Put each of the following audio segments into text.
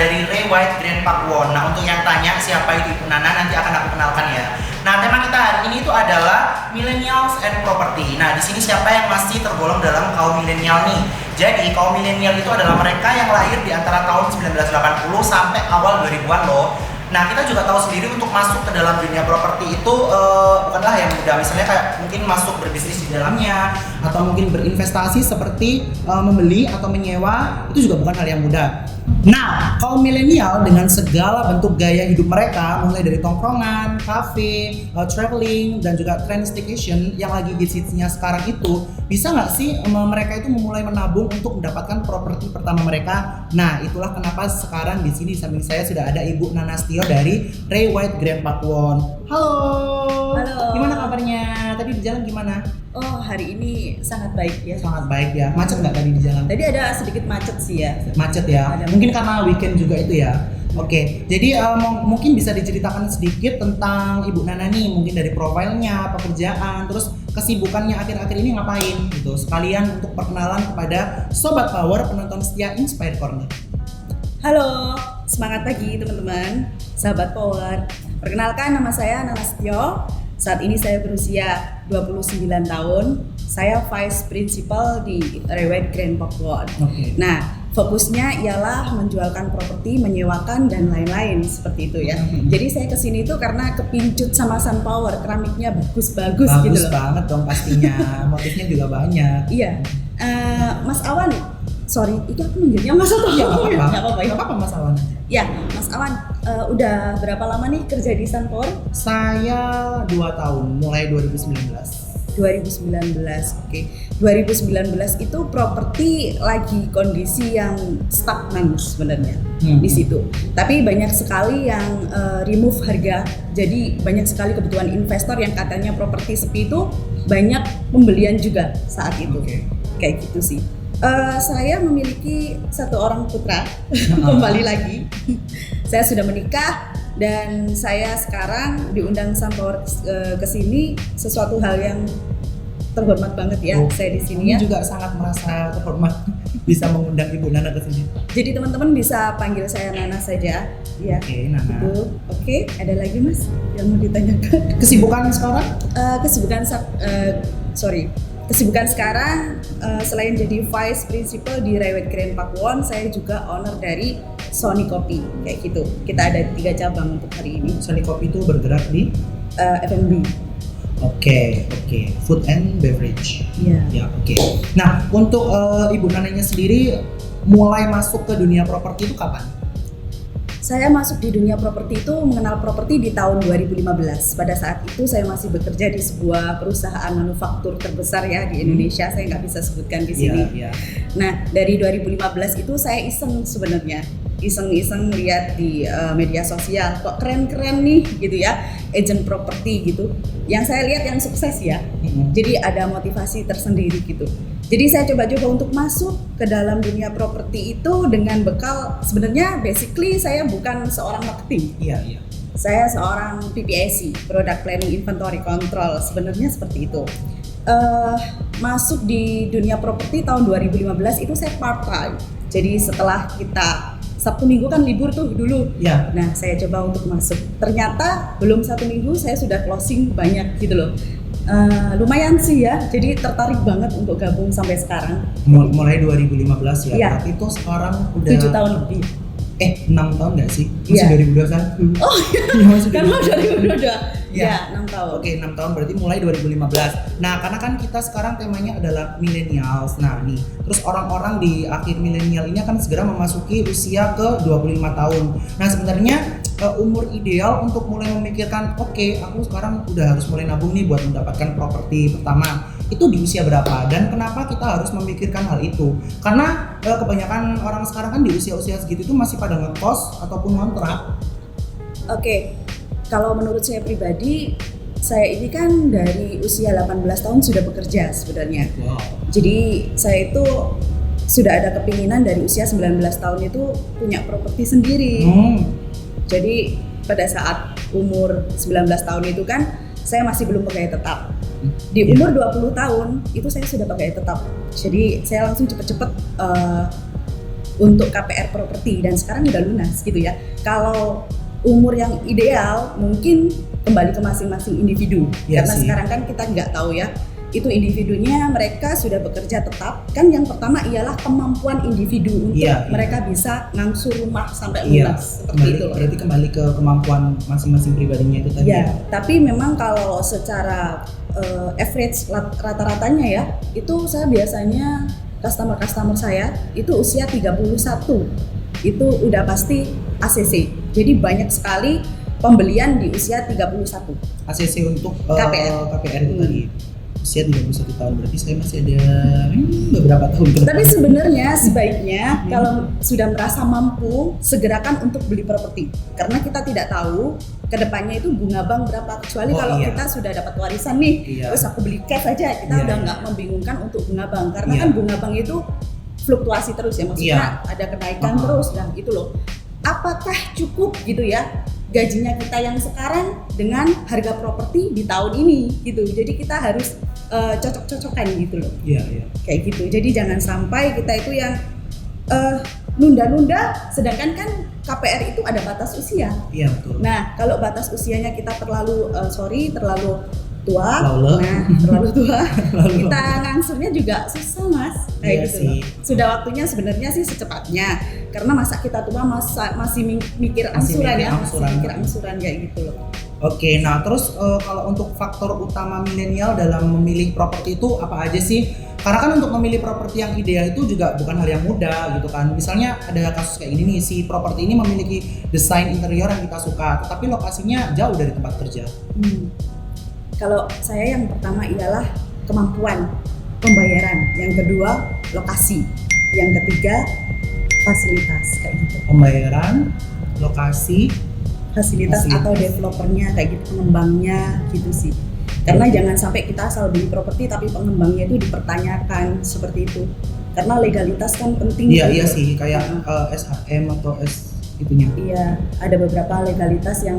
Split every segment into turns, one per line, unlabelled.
dari Ray White Grand Park Won. Nah, untuk yang tanya siapa itu Ibu Nana, nanti akan aku kenalkan ya. Nah, tema kita hari ini itu adalah Millennials and Property. Nah, di sini siapa yang masih tergolong dalam kaum milenial nih? Jadi, kaum milenial itu adalah mereka yang lahir di antara tahun 1980 sampai awal 2000-an loh. Nah, kita juga tahu sendiri untuk masuk ke dalam dunia properti itu bukanlah yang mudah. Misalnya kayak mungkin masuk berbisnis di dalamnya, atau mungkin berinvestasi seperti membeli atau menyewa, itu juga bukan hal yang mudah. Nah, kaum milenial dengan segala bentuk gaya hidup mereka, mulai dari tongkrongan, cafe, traveling, dan juga trend staycation yang lagi hits-hitsnya sekarang itu, bisa nggak sih mereka itu memulai menabung untuk mendapatkan properti pertama mereka? Nah, itulah kenapa sekarang di sini di samping saya sudah ada Ibu Nana Setio dari Ray White Grand Park Won. Halo.
Halo.
Gimana kabarnya? Tadi di jalan gimana?
Oh, hari ini sangat baik ya.
Sangat baik ya. Macet nggak tadi di jalan?
Tadi ada sedikit macet sih ya.
Macet ya.
Ada.
Mungkin karena weekend juga itu ya. Oke, jadi mungkin bisa diceritakan sedikit tentang Ibu Nana nih, mungkin dari profilnya, pekerjaan, terus kesibukannya akhir-akhir ini ngapain gitu. Sekalian untuk perkenalan kepada Sobat Power penonton setia Inspire Corner.
Halo, semangat pagi teman-teman, sahabat Power. Perkenalkan, nama saya Nana Setio. Saat ini saya berusia 29 tahun. Saya Vice Principal di Ray White Grand Park Won.
Oke.
Nah, fokusnya ialah menjualkan properti, menyewakan dan lain-lain seperti itu ya. Jadi saya kesini itu karena kepincut sama Sun Power, keramiknya bagus-bagus gitu
Bagus
loh.
banget dong pastinya. Motifnya juga banyak.
Iya, Mas Awan, sorry, itu aku manggilnya Mas atau
Ya,
Nggak
nggak
apa-apa ya.
apa-apa Mas Awan.
Ya, Mas Awan, udah berapa lama nih kerja di Sun Power?
Saya 2 tahun, mulai 2019.
2019, oke. 2019 itu properti lagi kondisi yang stagnan sebenarnya di situ. Tapi banyak sekali yang remove harga. Jadi banyak sekali kebutuhan investor yang katanya properti sepi itu banyak pembelian juga saat itu. Kayak gitu sih. Saya memiliki 1 orang putra. Kembali lagi. Saya sudah menikah. Dan saya sekarang diundang Sun Power ke sini, sesuatu hal yang terhormat banget ya. Saya di sini ya.
Juga sangat merasa terhormat bisa mengundang Ibu Nana ke sini.
Jadi teman-teman bisa panggil saya Nana saja. Ya.
Oke, Nana.
Gitu. Oke, ada lagi Mas yang mau ditanyakan?
Kesibukan sekarang?
Kesibukan sekarang selain jadi Vice Principal di Ray White Grand Park Won, saya juga owner dari Sony Coffee, kayak gitu. Kita ada 3 cabang untuk hari ini.
Sony Coffee itu bergerak di
F&B.
Oke. Food and beverage.
Iya.
Ya, oke. Nah, untuk Ibu Nananya sendiri mulai masuk ke dunia properti itu kapan?
Saya masuk di dunia properti itu, mengenal properti di tahun 2015. Pada saat itu saya masih bekerja di sebuah perusahaan manufaktur terbesar ya di Indonesia. Saya nggak bisa sebutkan di sini.
Iya.
Nah, dari 2015 itu saya iseng sebenarnya. Iseng lihat di media sosial, kok keren-keren nih gitu ya, agent properti gitu. Yang saya lihat yang sukses ya. Jadi ada motivasi tersendiri gitu. Jadi saya coba-coba untuk masuk ke dalam dunia properti itu dengan bekal, sebenarnya basically saya bukan seorang marketing.
Iya.
Saya seorang PPIC, Product Planning Inventory Control, sebenarnya seperti itu. Masuk di dunia properti tahun 2015 itu saya part time. Jadi setelah kita Sabtu Minggu kan libur tuh dulu.
Ya.
Nah, saya coba untuk masuk. Ternyata belum 1 minggu saya sudah closing banyak gitu loh. Lumayan sih ya. Jadi tertarik banget untuk gabung sampai sekarang.
Mulai 2015 ya.
Iya.
Berarti itu sekarang udah
7 tahun lebih.
6 tahun nggak sih? Masih
Iya.
2021.
Oh
Iya, masih
karena
2021.
udah.
Iya.
Ya, 6 tahun.
Oke, 6 tahun berarti mulai 2015. Nah, karena kan kita sekarang temanya adalah millennials. Nah, nih, terus orang-orang di akhir milenial ini akan segera memasuki usia ke 25 tahun. Nah, sebenarnya umur ideal untuk mulai memikirkan, oke, aku sekarang udah harus mulai nabung nih buat mendapatkan properti pertama. Itu di usia berapa dan kenapa kita harus memikirkan hal itu? Karena kebanyakan orang sekarang kan di usia-usia segitu itu masih pada ngekos ataupun ngontrak.
Oke. Kalau menurut saya pribadi, saya ini kan dari usia 18 tahun sudah bekerja sebenarnya.
Wow.
Jadi saya itu sudah ada kepinginan dari usia 19 tahun itu punya properti sendiri. Jadi pada saat umur 19 tahun itu kan saya masih belum pegawai tetap. Di umur 20 tahun itu saya sudah pegawai tetap. Jadi saya langsung cepet-cepet untuk KPR properti dan sekarang udah lunas gitu ya. Kalau umur yang ideal mungkin kembali ke masing-masing individu, karena sekarang kan kita nggak tahu ya itu individunya mereka sudah bekerja tetap. Kan yang pertama ialah kemampuan individu untuk mereka bisa ngangsur rumah sampai lunas seperti itu.
Berarti kembali ke kemampuan masing-masing pribadinya itu tadi.
Tapi memang kalau secara average rata-ratanya ya, itu saya biasanya customer saya itu usia 31 itu udah pasti ACC. Jadi banyak sekali pembelian di usia 31.
ACC untuk KPR itu tadi. Usia 31 tahun, berarti saya masih ada beberapa tahun ke depan.
Tapi sebenarnya sebaiknya kalau sudah merasa mampu, segerakan untuk beli properti. Karena kita tidak tahu kedepannya itu bunga bank berapa. Kecuali kalau kita sudah dapat warisan nih, terus aku beli cash aja, kita udah nggak membingungkan untuk bunga bank. Karena kan bunga bank itu fluktuasi terus ya, maksudnya ada kenaikan terus dan itu loh. Apakah cukup gitu ya gajinya kita yang sekarang dengan harga properti di tahun ini gitu. Jadi kita harus cocok-cocokan gitu loh. Kayak gitu. Jadi jangan sampai kita itu yang nunda-nunda, sedangkan kan KPR itu ada batas usia.
Iya betul.
Nah kalau batas usianya kita terlalu tua, terlalu tua, kita ngangsurnya juga susah mas, kayak gitu loh. Sudah waktunya sebenarnya sih secepatnya, karena masa kita tua masih mikir angsuran kayak gitu loh.
Oke, nah terus kalau untuk faktor utama milenial dalam memilih properti itu apa aja sih? Karena kan untuk memilih properti yang ideal itu juga bukan hal yang mudah gitu kan. Misalnya ada kasus kayak gini nih, si properti ini memiliki desain interior yang kita suka, tetapi lokasinya jauh dari tempat kerja.
Kalau saya yang pertama ialah kemampuan pembayaran, yang kedua lokasi, yang ketiga fasilitas kayak gitu.
Pembayaran, lokasi,
fasilitas atau developernya kayak gitu, pengembangnya gitu sih. Karena jangan sampai kita asal beli properti tapi pengembangnya itu dipertanyakan seperti itu. Karena legalitas kan penting.
Iya sih, kayak SHM atau itunya.
Iya, ada beberapa legalitas yang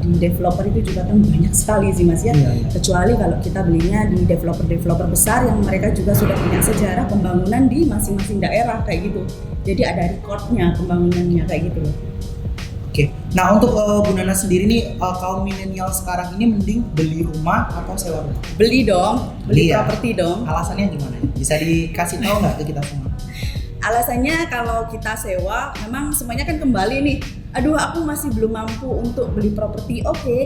di developer itu juga kan banyak sekali sih mas ya. Kecuali kalau kita belinya di developer besar yang mereka juga sudah punya sejarah pembangunan di masing-masing daerah kayak gitu. Jadi ada recordnya pembangunannya kayak gitu loh.
Oke, nah untuk Bu Nana sendiri nih, kaum milenial sekarang ini mending beli rumah atau sewa rumah?
Beli dong, beli properti dong.
Alasannya gimana? Bisa dikasih tahu nggak ke kita semua?
Alasannya kalau kita sewa, memang semuanya kan kembali nih. Aduh, aku masih belum mampu untuk beli properti, oke.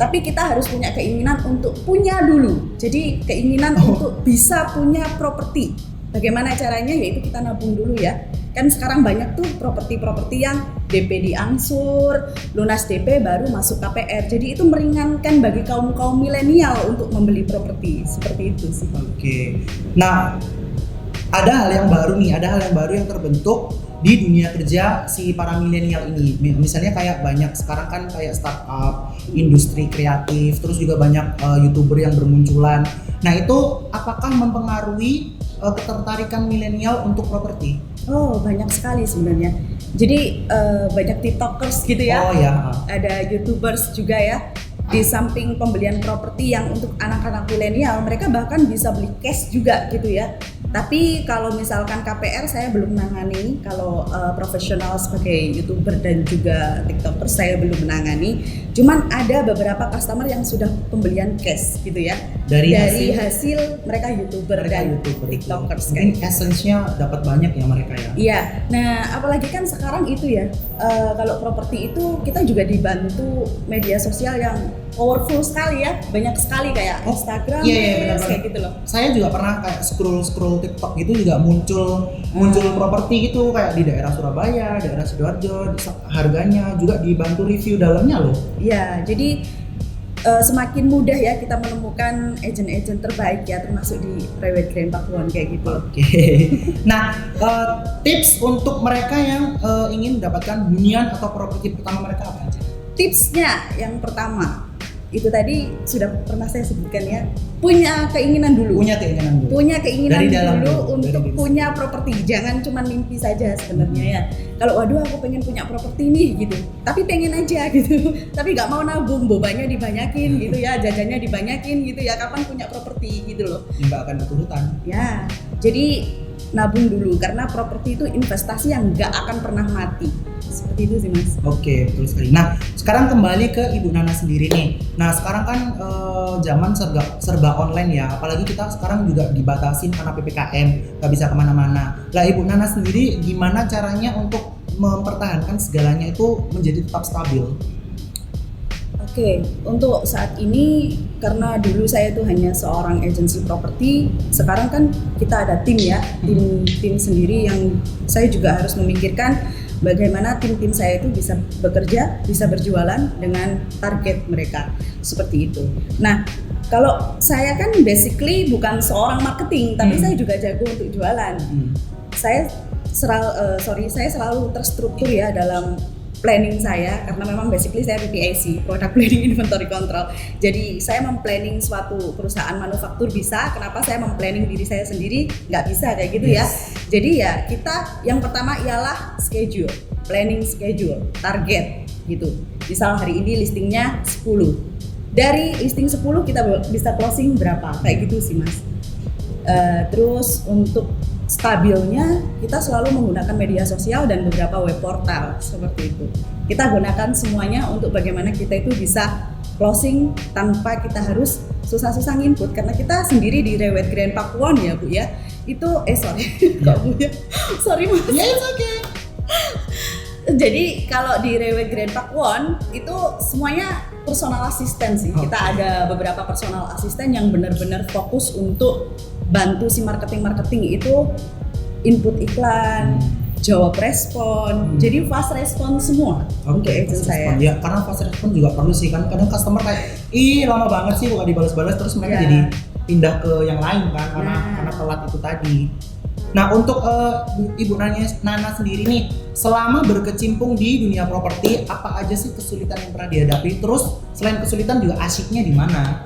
Tapi kita harus punya keinginan untuk punya dulu. Jadi keinginan untuk bisa punya properti. Bagaimana caranya? Yaitu kita nabung dulu ya. Kan sekarang banyak tuh properti-properti yang DP diangsur, lunas DP baru masuk KPR. Jadi itu meringankan bagi kaum milenial untuk membeli properti. Seperti itu sih.
Oke. Nah, ada hal yang baru yang terbentuk di dunia kerja si para milenial ini. Misalnya kayak banyak sekarang kan kayak startup, industri kreatif, terus juga banyak YouTuber yang bermunculan. Nah, itu apakah mempengaruhi ketertarikan milenial untuk properti?
Oh, banyak sekali sebenarnya. Jadi banyak TikTokers gitu ya. Ada YouTubers juga ya. Di samping pembelian properti yang untuk anak-anak milenial, mereka bahkan bisa beli cash juga gitu ya. Tapi kalau misalkan KPR saya belum menangani, kalau profesional sebagai YouTuber dan juga TikToker saya belum menangani. Cuman ada beberapa customer yang sudah pembelian cash gitu ya. Dari hasil mereka YouTuber dan TikTokers.
Mungkin essence-nya dapat banyak ya mereka ya.
Iya. Nah, apalagi kan sekarang itu ya, kalau properti itu kita juga dibantu media sosial yang powerful sekali ya, banyak sekali kayak Instagram, kayak gitu loh.
Saya juga pernah kayak scroll TikTok gitu juga muncul properti gitu kayak di daerah Surabaya, daerah Sidoarjo, harganya juga dibantu review dalamnya loh.
Iya, jadi semakin mudah ya kita menemukan agent-agent terbaik ya, termasuk di Private Grand Pakuwon kayak gitu.
Oke. Nah, tips untuk mereka yang ingin mendapatkan hunian atau properti pertama mereka apa aja?
Tipsnya yang pertama itu tadi sudah pernah saya sebutkan ya, punya keinginan dulu untuk punya properti. Jangan cuma mimpi saja sebenarnya ya. Kalau waduh aku pengen punya properti nih gitu, tapi pengen aja gitu, tapi nggak mau nabung, bebannya dibanyakin gitu ya, jajannya dibanyakin gitu ya, kapan punya properti gitu loh.
Nggak akan berturutan.
Ya, jadi nabung dulu karena properti itu investasi yang nggak akan pernah mati. Seperti itu sih Mas.
Oke, betul sekali. Nah, sekarang kembali ke Ibu Nana sendiri nih. Nah, sekarang kan zaman serba online ya. Apalagi kita sekarang juga dibatasin karena PPKM, nggak bisa kemana-mana. Lah, Ibu Nana sendiri gimana caranya untuk mempertahankan segalanya itu menjadi tetap stabil?
Oke, untuk saat ini karena dulu saya itu hanya seorang agensi properti, sekarang kan kita ada tim ya, tim sendiri yang saya juga harus memikirkan bagaimana tim-tim saya itu bisa bekerja, bisa berjualan dengan target mereka, seperti itu. Nah, kalau saya kan basically bukan seorang marketing, tapi saya juga jago untuk jualan. Saya selalu terstruktur ya dalam planning saya karena memang basically saya PPAC, Product Planning Inventory Control. Jadi saya memplanning suatu perusahaan manufaktur bisa, kenapa saya memplanning diri saya sendiri nggak bisa kayak gitu ya. Jadi ya kita yang pertama ialah schedule, planning schedule, target gitu. Misal hari ini listingnya 10. Dari listing 10 kita bisa closing berapa? Kayak gitu sih Mas. Terus untuk stabilnya kita selalu menggunakan media sosial dan beberapa web portal seperti itu. Kita gunakan semuanya untuk bagaimana kita itu bisa closing tanpa kita harus susah-susah nginput karena kita sendiri di Rewet Grand Pakuwon ya Bu ya. Itu kok Bu ya. Sorry Mas.
Ya, it's okay.
Jadi kalau di Rewet Grand Pakuwon itu semuanya personal assistant sih. Kita ada beberapa personal assistant yang benar-benar fokus untuk bantu si marketing itu input iklan, jawab respon, jadi fast respon semua untuk agent saya.
Ya, karena fast respon juga perlu sih kan. Kadang customer kayak, lama banget sih bukan dibalas-balas terus mereka jadi pindah ke yang lain kan karena telat itu tadi. Nah, untuk Ibu Nana sendiri nih, selama berkecimpung di dunia properti, apa aja sih kesulitan yang pernah dihadapi? Terus selain kesulitan juga asyiknya di mana?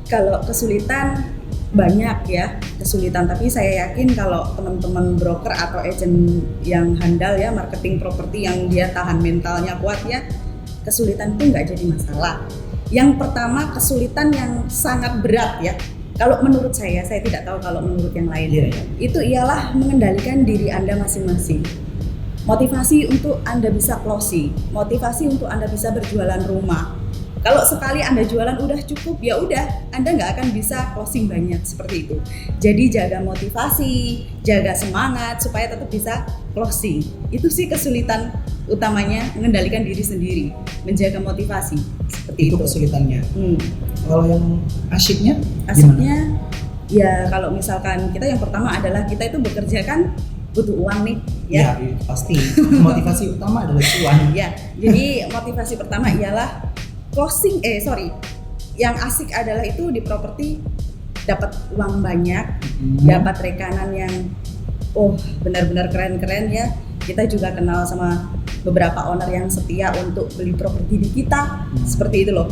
Kalau kesulitan banyak ya kesulitan, tapi saya yakin kalau teman-teman broker atau agent yang handal ya marketing properti yang dia tahan mentalnya kuat ya, kesulitan itu nggak jadi masalah. Yang pertama kesulitan yang sangat berat ya, kalau menurut saya tidak tahu kalau menurut yang lain, itu ialah mengendalikan diri Anda masing-masing. Motivasi untuk Anda bisa closing, motivasi untuk Anda bisa berjualan rumah. Kalau sekali Anda jualan udah cukup, ya udah Anda nggak akan bisa closing banyak seperti itu. Jadi jaga motivasi, jaga semangat supaya tetap bisa closing. Itu sih kesulitan utamanya, mengendalikan diri sendiri, menjaga motivasi seperti itu.
Kesulitannya. Kalau yang asyiknya?
Asyiknya ya kalau misalkan kita yang pertama adalah kita itu bekerja kan butuh uang nih ya.
Ya pasti. Motivasi utama adalah uang.
Ya, jadi motivasi pertama ialah closing, yang asik adalah itu di properti dapat uang banyak, dapat rekanan yang benar-benar keren-keren ya. Kita juga kenal sama beberapa owner yang setia untuk beli properti di kita, seperti itu loh.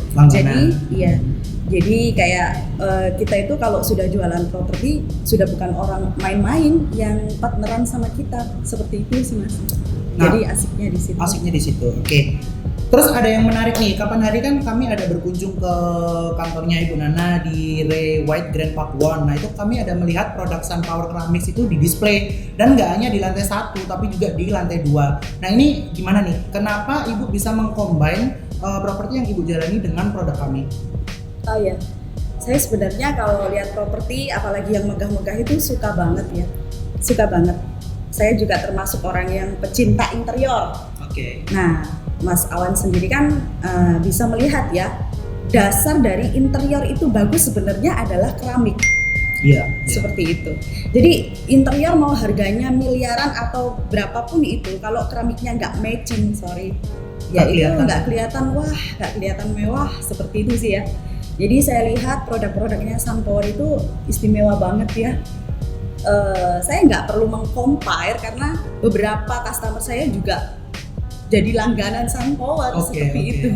Jadi kayak kita itu kalau sudah jualan properti sudah bukan orang main-main yang partneran sama kita, seperti itu sih Mas. Jadi asiknya di situ.
Asiknya di situ. Oke. Terus ada yang menarik nih, kapan hari kan kami ada berkunjung ke kantornya Ibu Nana di Rewet Grand Pakuwon. Nah itu kami ada melihat produk Sunpower Ceramics itu di display dan nggak hanya di lantai 1 tapi juga di lantai 2. Nah ini gimana nih, kenapa Ibu bisa mengcombine properti yang Ibu jalani dengan produk kami?
Oh ya, saya sebenarnya kalau lihat properti apalagi yang megah-megah itu suka banget ya, suka banget. Saya juga termasuk orang yang pecinta interior.
Oke.
Nah, Mas Awan sendiri kan bisa melihat ya, dasar dari interior itu bagus sebenarnya adalah keramik.
Iya.
Seperti itu. Jadi interior mau harganya miliaran atau berapapun itu, kalau keramiknya nggak matching, ya itu nggak kelihatan nggak kelihatan mewah seperti itu sih ya. Jadi saya lihat produk-produknya Sunpower itu istimewa banget ya. Saya nggak perlu meng-compare karena beberapa customer saya juga jadi langganan Sunpower seperti itu.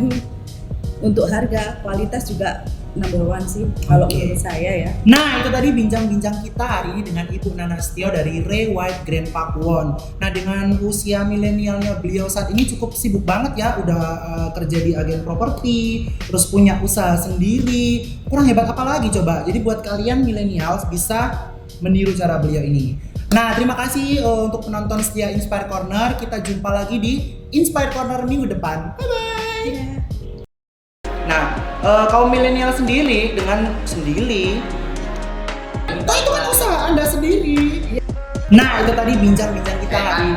Untuk harga, kualitas juga number one sih kalau menurut saya ya.
Nah itu tadi bincang-bincang kita hari ini dengan Ibu Nana Setio dari Rewet Grand Pakuwon. Nah dengan usia milenialnya beliau saat ini cukup sibuk banget ya, udah kerja di agen properti, terus punya usaha sendiri. Kurang hebat apa lagi coba? Jadi buat kalian milenial bisa meniru cara beliau ini. Nah, terima kasih untuk penonton setia Inspire Corner. Kita jumpa lagi di Inspire Corner minggu depan. Bye bye. Nah, kaum milenial sendiri dengan sendiri. Oh, itu kan usaha Anda sendiri. Nah, itu tadi bincang-bincang kita hari.